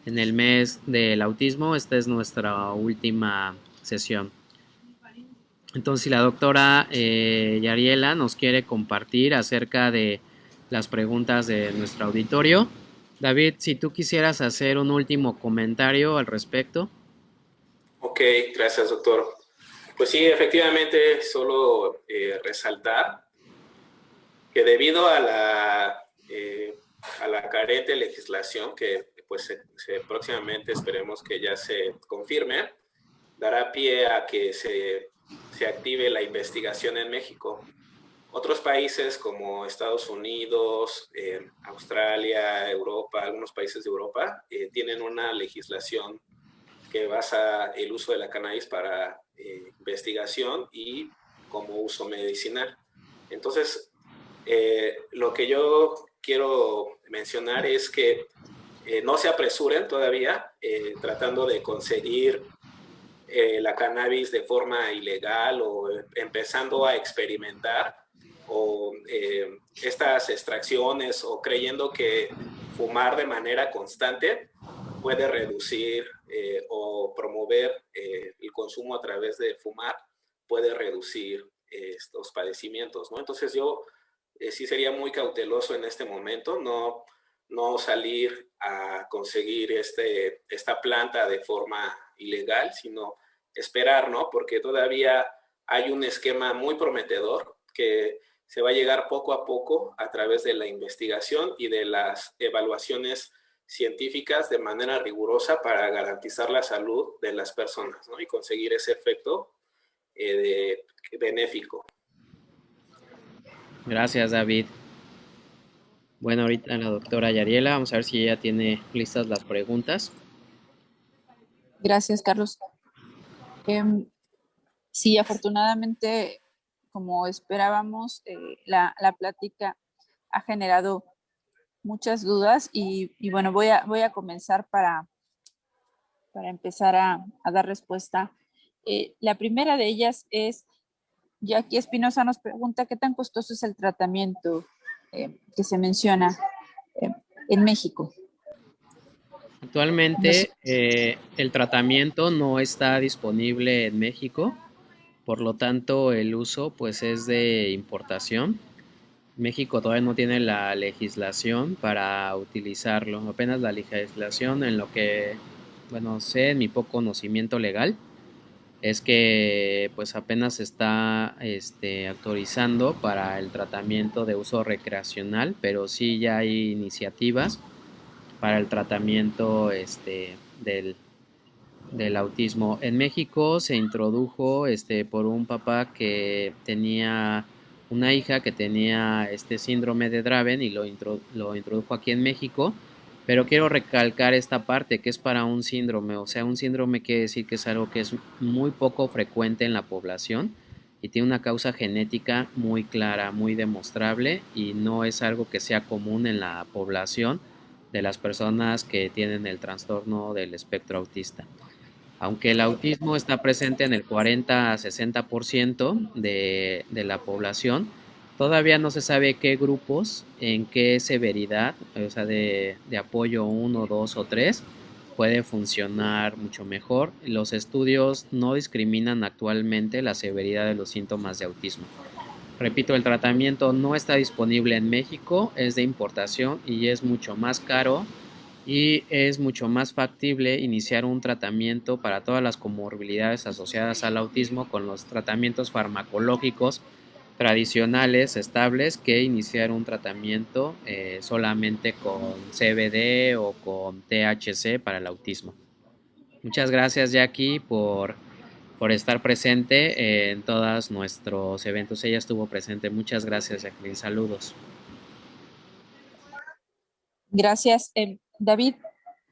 en el mes del autismo. Esta es nuestra última sesión. Entonces, si la doctora Yariela nos quiere compartir acerca de las preguntas de nuestro auditorio. David, si tú quisieras hacer un último comentario al respecto. Ok, gracias, doctor. Pues sí, efectivamente, solo resaltar que debido a la carente legislación que pues próximamente esperemos que ya se confirme, dará pie a que se active la investigación en México. Otros países como Estados Unidos, Australia, Europa, algunos países de Europa, tienen una legislación que basa el uso de la cannabis para investigación y como uso medicinal. Entonces, lo que yo quiero mencionar es que no se apresuren todavía tratando de conseguir la cannabis de forma ilegal o empezando a experimentar o estas extracciones o creyendo que fumar de manera constante puede reducir o promover el consumo a través de fumar, puede reducir estos padecimientos, ¿no? Entonces yo sí sería muy cauteloso en este momento, no salir a conseguir esta planta de forma ilegal, sino esperar, ¿no? Porque todavía hay un esquema muy prometedor que se va a llegar poco a poco a través de la investigación y de las evaluaciones científicas de manera rigurosa para garantizar la salud de las personas, ¿no? Y conseguir ese efecto benéfico. Gracias, David. Bueno, ahorita la doctora Yariela, vamos a ver si ella tiene listas las preguntas. Gracias, Carlos. Sí, afortunadamente, como esperábamos, la plática ha generado muchas dudas y bueno, voy a comenzar para empezar a dar respuesta. La primera de ellas es, Jackie Espinosa nos pregunta, ¿qué tan costoso es el tratamiento que se menciona en México? Actualmente el tratamiento no está disponible en México, por lo tanto el uso pues es de importación. México todavía no tiene la legislación para utilizarlo, apenas la legislación en lo que, bueno, sé en mi poco conocimiento legal, es que pues apenas se está autorizando para el tratamiento de uso recreacional, pero sí ya hay iniciativas para el tratamiento del autismo. En México se introdujo por un papá que tenía una hija que tenía este síndrome de Draven y lo introdujo aquí en México, pero quiero recalcar esta parte que es para un síndrome, o sea, un síndrome quiere decir que es algo que es muy poco frecuente en la población y tiene una causa genética muy clara, muy demostrable y no es algo que sea común en la población de las personas que tienen el trastorno del espectro autista. Aunque el autismo está presente en el 40 a 60% de la población, todavía no se sabe qué grupos, en qué severidad, o sea, de apoyo 1, 2 o 3, puede funcionar mucho mejor. Los estudios no discriminan actualmente la severidad de los síntomas de autismo. Repito, el tratamiento no está disponible en México, es de importación y es mucho más caro y es mucho más factible iniciar un tratamiento para todas las comorbilidades asociadas al autismo con los tratamientos farmacológicos tradicionales estables que iniciar un tratamiento solamente con CBD o con THC para el autismo. Muchas gracias, Jackie, por estar presente en todos nuestros eventos. Ella estuvo presente. Muchas gracias, Jacqueline. Saludos. Gracias, David.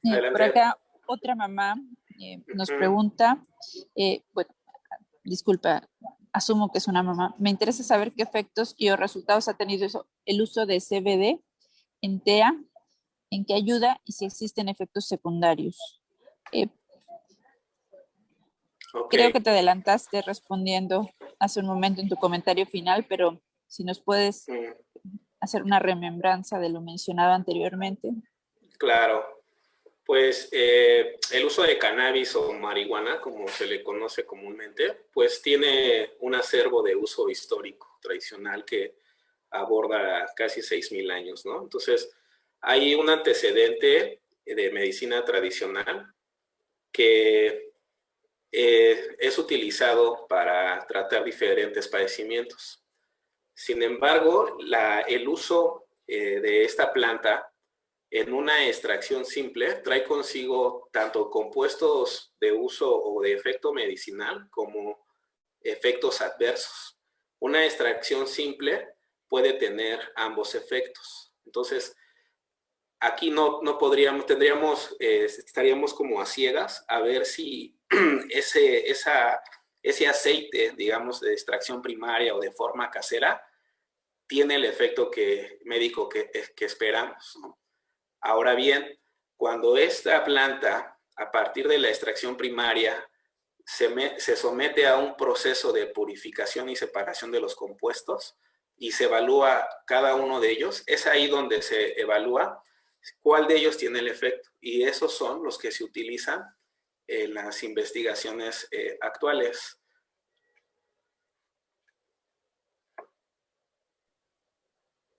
Por Adelante. acá otra mamá nos pregunta, bueno, disculpa, asumo que es una mamá. Me interesa saber qué efectos y o resultados ha tenido el uso de CBD en TEA, en qué ayuda y si existen efectos secundarios. Creo que te adelantaste respondiendo hace un momento en tu comentario final, pero si nos puedes hacer una remembranza de lo mencionado anteriormente. Claro, pues el uso de cannabis o marihuana, como se le conoce comúnmente, pues tiene un acervo de uso histórico, tradicional, que aborda casi 6,000 años, ¿no? Entonces, hay un antecedente de medicina tradicional que es utilizado para tratar diferentes padecimientos. Sin embargo, el uso de esta planta en una extracción simple trae consigo tanto compuestos de uso o de efecto medicinal como efectos adversos. Una extracción simple puede tener ambos efectos. Entonces, aquí no podríamos, estaríamos como a ciegas a ver si ese aceite, digamos, de extracción primaria o de forma casera, tiene el efecto médico que esperamos, ¿no? Ahora bien, cuando esta planta, a partir de la extracción primaria, se somete a un proceso de purificación y separación de los compuestos y se evalúa cada uno de ellos, es ahí donde se evalúa cuál de ellos tiene el efecto. Y esos son los que se utilizan en las investigaciones actuales.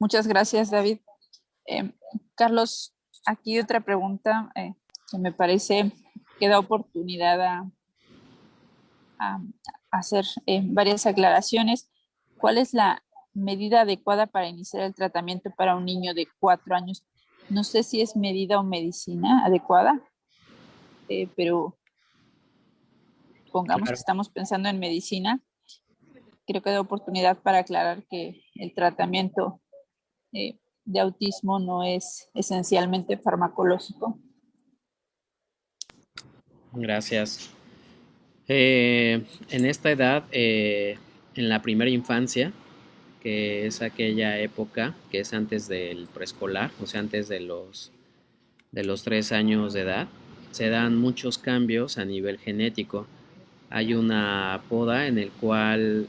Muchas gracias, David. Carlos, aquí otra pregunta que me parece que da oportunidad a hacer varias aclaraciones. ¿Cuál es la medida adecuada para iniciar el tratamiento para un niño de 4 años? No sé si es medida o medicina adecuada, pero pongamos que estamos pensando en medicina. Creo que da oportunidad para aclarar que el tratamiento de autismo no es esencialmente farmacológico. Gracias. En esta edad, en la primera infancia, que es aquella época que es antes del preescolar, o sea, antes de los 3 años de edad, se dan muchos cambios a nivel genético. Hay una poda en el cual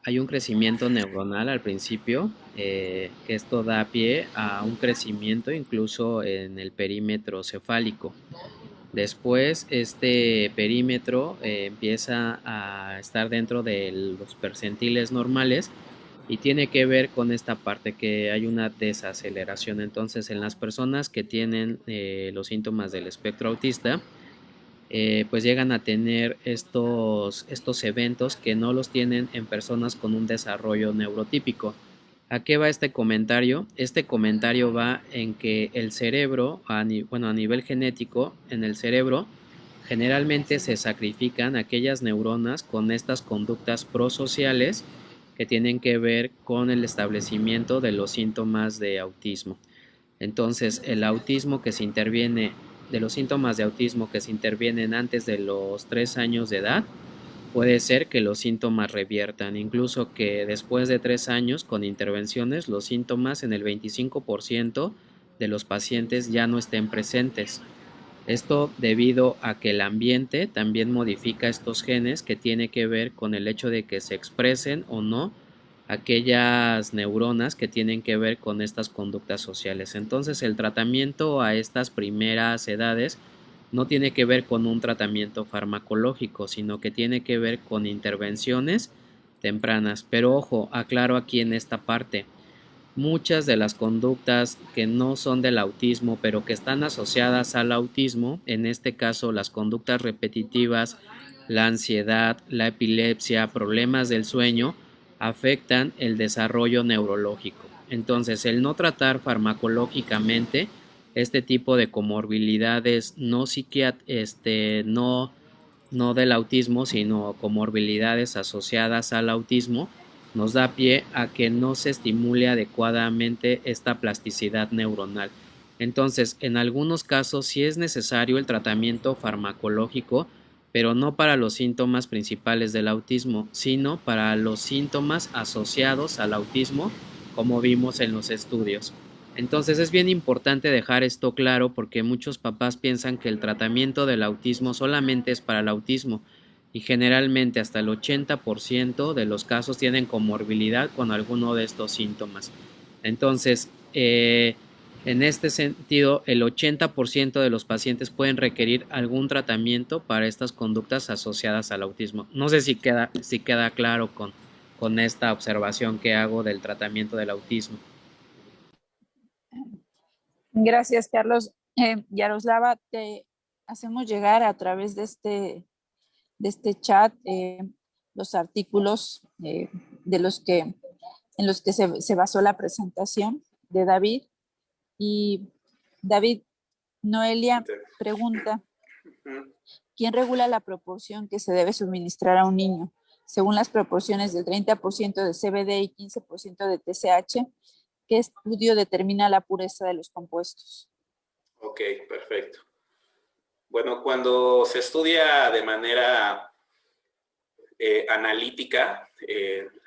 hay un crecimiento neuronal al principio, esto da pie a un crecimiento incluso en el perímetro cefálico. Después este perímetro empieza a estar dentro de los percentiles normales y tiene que ver con esta parte que hay una desaceleración. Entonces, en las personas que tienen los síntomas del espectro autista, pues llegan a tener estos eventos que no los tienen en personas con un desarrollo neurotípico. ¿A qué va este comentario? Este comentario va en que el cerebro, a nivel genético, en el cerebro generalmente se sacrifican aquellas neuronas con estas conductas prosociales que tienen que ver con el establecimiento de los síntomas de autismo. Entonces, el autismo que se interviene, de los síntomas de autismo que se intervienen antes de los 3 años de edad, puede ser que los síntomas reviertan, incluso que después de 3 años con intervenciones los síntomas en el 25% de los pacientes ya no estén presentes. Esto debido a que el ambiente también modifica estos genes que tiene que ver con el hecho de que se expresen o no aquellas neuronas que tienen que ver con estas conductas sociales. Entonces el tratamiento a estas primeras edades no tiene que ver con un tratamiento farmacológico, sino que tiene que ver con intervenciones tempranas. Pero ojo, aclaro aquí en esta parte, muchas de las conductas que no son del autismo, pero que están asociadas al autismo, en este caso las conductas repetitivas, la ansiedad, la epilepsia, problemas del sueño, afectan el desarrollo neurológico. Entonces, el no tratar farmacológicamente este tipo de comorbilidades no del autismo, sino comorbilidades asociadas al autismo, nos da pie a que no se estimule adecuadamente esta plasticidad neuronal. Entonces, en algunos casos sí es necesario el tratamiento farmacológico, pero no para los síntomas principales del autismo, sino para los síntomas asociados al autismo, como vimos en los estudios. Entonces es bien importante dejar esto claro porque muchos papás piensan que el tratamiento del autismo solamente es para el autismo y generalmente hasta el 80% de los casos tienen comorbilidad con alguno de estos síntomas. Entonces, en este sentido, el 80% de los pacientes pueden requerir algún tratamiento para estas conductas asociadas al autismo. No sé si queda claro con esta observación que hago del tratamiento del autismo. Gracias, Carlos. Yaroslava, te hacemos llegar a través de este chat los artículos en los que se basó la presentación de David. Y David, Noelia pregunta, ¿quién regula la proporción que se debe suministrar a un niño? Según las proporciones del 30% de CBD y 15% de TSH, ¿qué estudio determina la pureza de los compuestos? Ok, perfecto. Bueno, cuando se estudia de manera analítica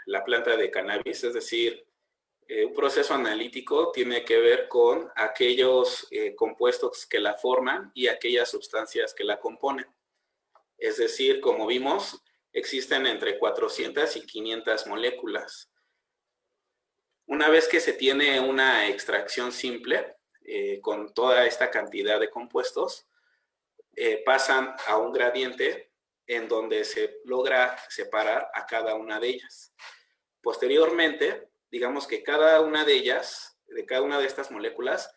la planta de cannabis, es decir, un proceso analítico tiene que ver con aquellos compuestos que la forman y aquellas sustancias que la componen. Es decir, como vimos, existen entre 400 y 500 moléculas. Una vez que se tiene una extracción simple con toda esta cantidad de compuestos, pasan a un gradiente en donde se logra separar a cada una de ellas. Posteriormente, digamos que cada una de ellas, de cada una de estas moléculas,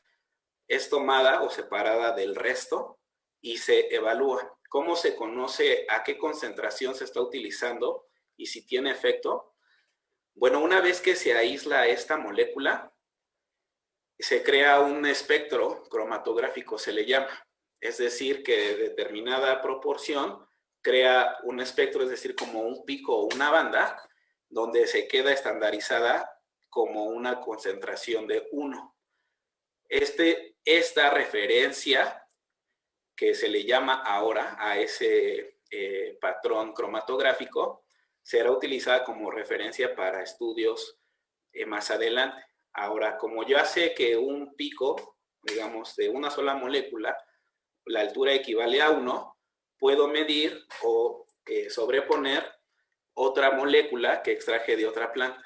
es tomada o separada del resto y se evalúa. ¿Cómo se conoce a qué concentración se está utilizando y si tiene efecto? Bueno, una vez que se aísla esta molécula, se crea un espectro cromatográfico, se le llama. Es decir, que de determinada proporción crea un espectro, es decir, como un pico o una banda, donde se queda estandarizada como una concentración de 1. Esta referencia, que se le llama ahora a ese patrón cromatográfico, será utilizada como referencia para estudios más adelante. Ahora, como ya sé que un pico, digamos, de una sola molécula, la altura equivale a 1, puedo medir o sobreponer otra molécula que extraje de otra planta.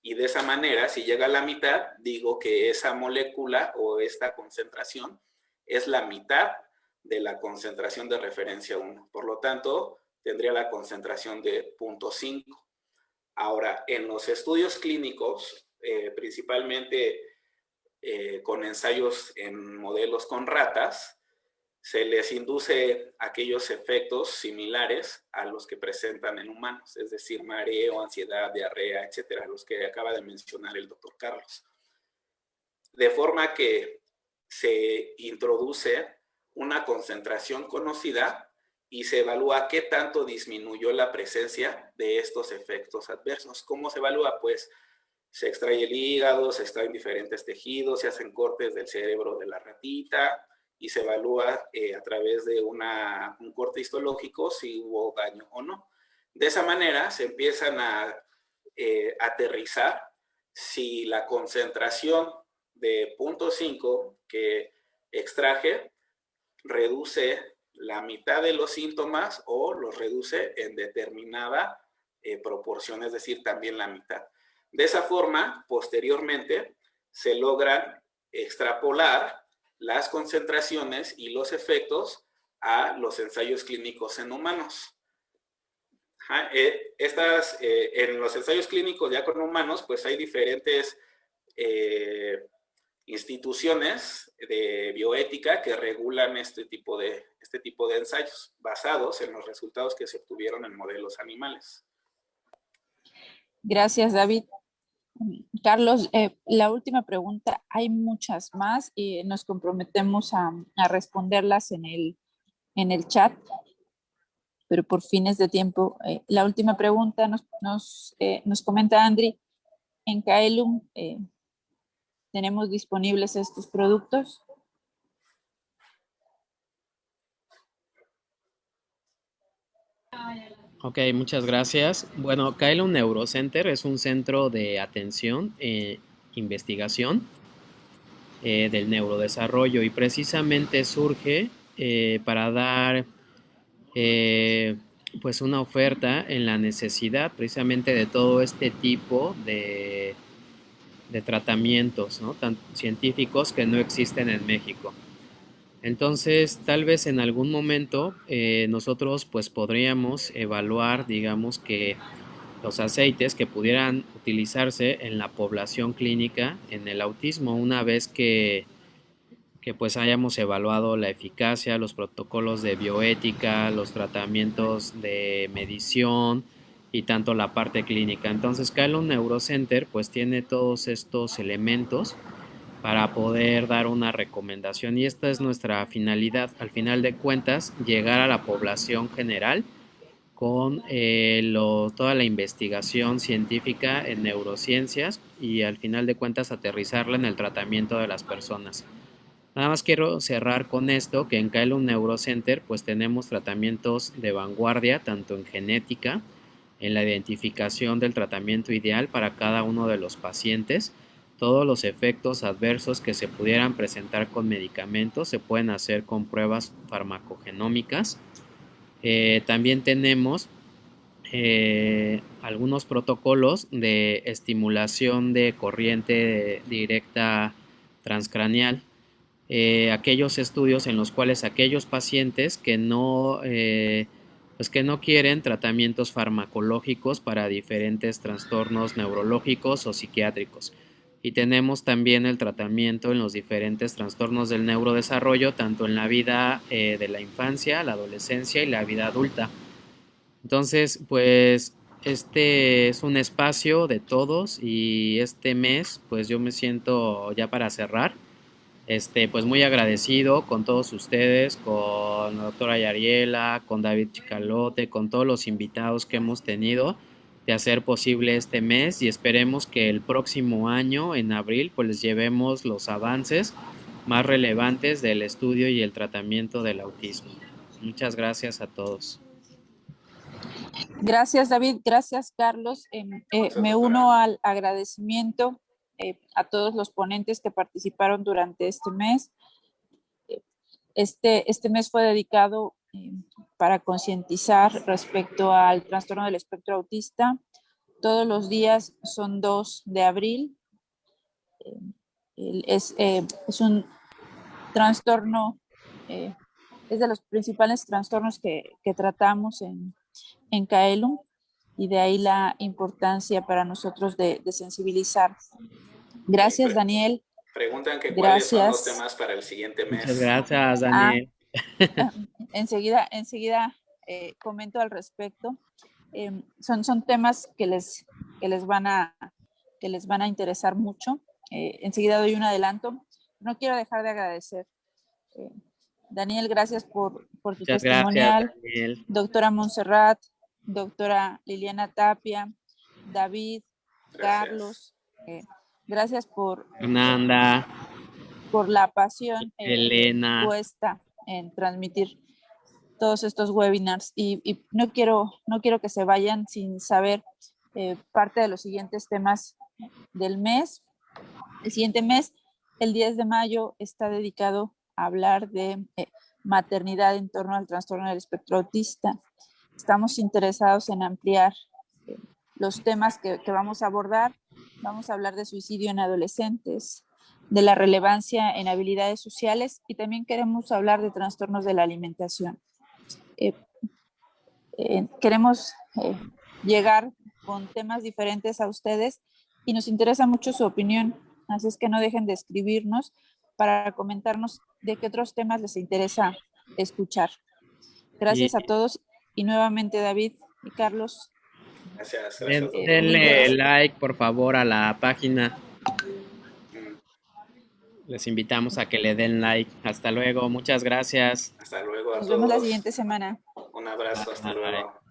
Y de esa manera, si llega a la mitad, digo que esa molécula o esta concentración es la mitad de la concentración de referencia 1. Por lo tanto, tendría la concentración de 0.5. Ahora, en los estudios clínicos, principalmente con ensayos en modelos con ratas, se les induce aquellos efectos similares a los que presentan en humanos, es decir, mareo, ansiedad, diarrea, etcétera, los que acaba de mencionar el doctor Carlos. De forma que se introduce una concentración conocida y se evalúa qué tanto disminuyó la presencia de estos efectos adversos. ¿Cómo se evalúa? Pues se extrae el hígado, se extraen diferentes tejidos, se hacen cortes del cerebro de la ratita y se evalúa a través de un corte histológico si hubo daño o no. De esa manera se empiezan a aterrizar si la concentración de 0.5 que extraje reduce la mitad de los síntomas o los reduce en determinada proporción, es decir, también la mitad. De esa forma, posteriormente, se logran extrapolar las concentraciones y los efectos a los ensayos clínicos en humanos. En los ensayos clínicos ya con humanos, pues hay diferentes instituciones de bioética que regulan este tipo de ensayos basados en los resultados que se obtuvieron en modelos animales. Gracias, David. Carlos, la última pregunta, hay muchas más y nos comprometemos a responderlas en el chat, pero por fines de tiempo, la última pregunta nos comenta Andri, en Caelum tenemos disponibles estos productos. Ok, muchas gracias. Bueno, Kaelum Neurocenter es un centro de atención e investigación del neurodesarrollo y precisamente surge para dar pues una oferta en la necesidad precisamente de todo este tipo de tratamientos, ¿no? Tan científicos que no existen en México. Entonces, tal vez en algún momento nosotros pues podríamos evaluar, digamos que los aceites que pudieran utilizarse en la población clínica en el autismo una vez que pues hayamos evaluado la eficacia, los protocolos de bioética, los tratamientos de medición y tanto la parte clínica. Entonces, Kaelum Neurocenter pues tiene todos estos elementos para poder dar una recomendación y esta es nuestra finalidad, al final de cuentas, llegar a la población general con toda la investigación científica en neurociencias y al final de cuentas aterrizarla en el tratamiento de las personas. Nada más quiero cerrar con esto, que en Kaelum Neurocenter pues tenemos tratamientos de vanguardia, tanto en genética, en la identificación del tratamiento ideal para cada uno de los pacientes. Todos los efectos adversos que se pudieran presentar con medicamentos se pueden hacer con pruebas farmacogenómicas. También tenemos algunos protocolos de estimulación de corriente directa transcranial. Aquellos estudios en los cuales aquellos pacientes que pues que no quieren tratamientos farmacológicos para diferentes trastornos neurológicos o psiquiátricos. Y tenemos también el tratamiento en los diferentes trastornos del neurodesarrollo, tanto en la vida de la infancia, la adolescencia y la vida adulta. Entonces, pues este es un espacio de todos y este mes, pues yo me siento ya para cerrar. Pues muy agradecido con todos ustedes, con la doctora Yariela, con David Chicalote, con todos los invitados que hemos tenido de hacer posible este mes y esperemos que el próximo año, en abril, pues les llevemos los avances más relevantes del estudio y el tratamiento del autismo. Muchas gracias a todos. Gracias, David. Gracias, Carlos. Me uno al agradecimiento a todos los ponentes que participaron durante este mes. Este mes fue dedicado para concientizar respecto al trastorno del espectro autista. Todos los días son 2 de abril. Es un trastorno, es de los principales trastornos que tratamos en Kaelum y de ahí la importancia para nosotros de sensibilizar. Gracias, Daniel. Preguntan que cuáles son los temas para el siguiente mes. Muchas gracias, Daniel. Enseguida comento al respecto. Son temas que les van a interesar mucho. Enseguida doy un adelanto. No quiero dejar de agradecer Daniel, gracias por tu Muchas testimonial. gracias, Daniel. Doctora Montserrat, doctora Liliana Tapia, David, Gracias. Carlos, gracias por Fernanda, la pasión Elena. puesta en transmitir todos estos webinars y no quiero que se vayan sin saber parte de los siguientes temas del mes. El siguiente mes, el 10 de mayo, está dedicado a hablar de maternidad en torno al trastorno del espectro autista. Estamos interesados en ampliar los temas que vamos a abordar. Vamos a hablar de suicidio en adolescentes, de la relevancia en habilidades sociales y también queremos hablar de trastornos de la alimentación. Queremos llegar con temas diferentes a ustedes y nos interesa mucho su opinión, así es que no dejen de escribirnos para comentarnos de qué otros temas les interesa escuchar. Gracias a todos y nuevamente David y Carlos. Gracias. Denle like, por favor, a la página. Les invitamos a que le den like. Hasta luego. Muchas gracias. Hasta luego a todos. Nos vemos la siguiente semana. Un abrazo. Hasta luego.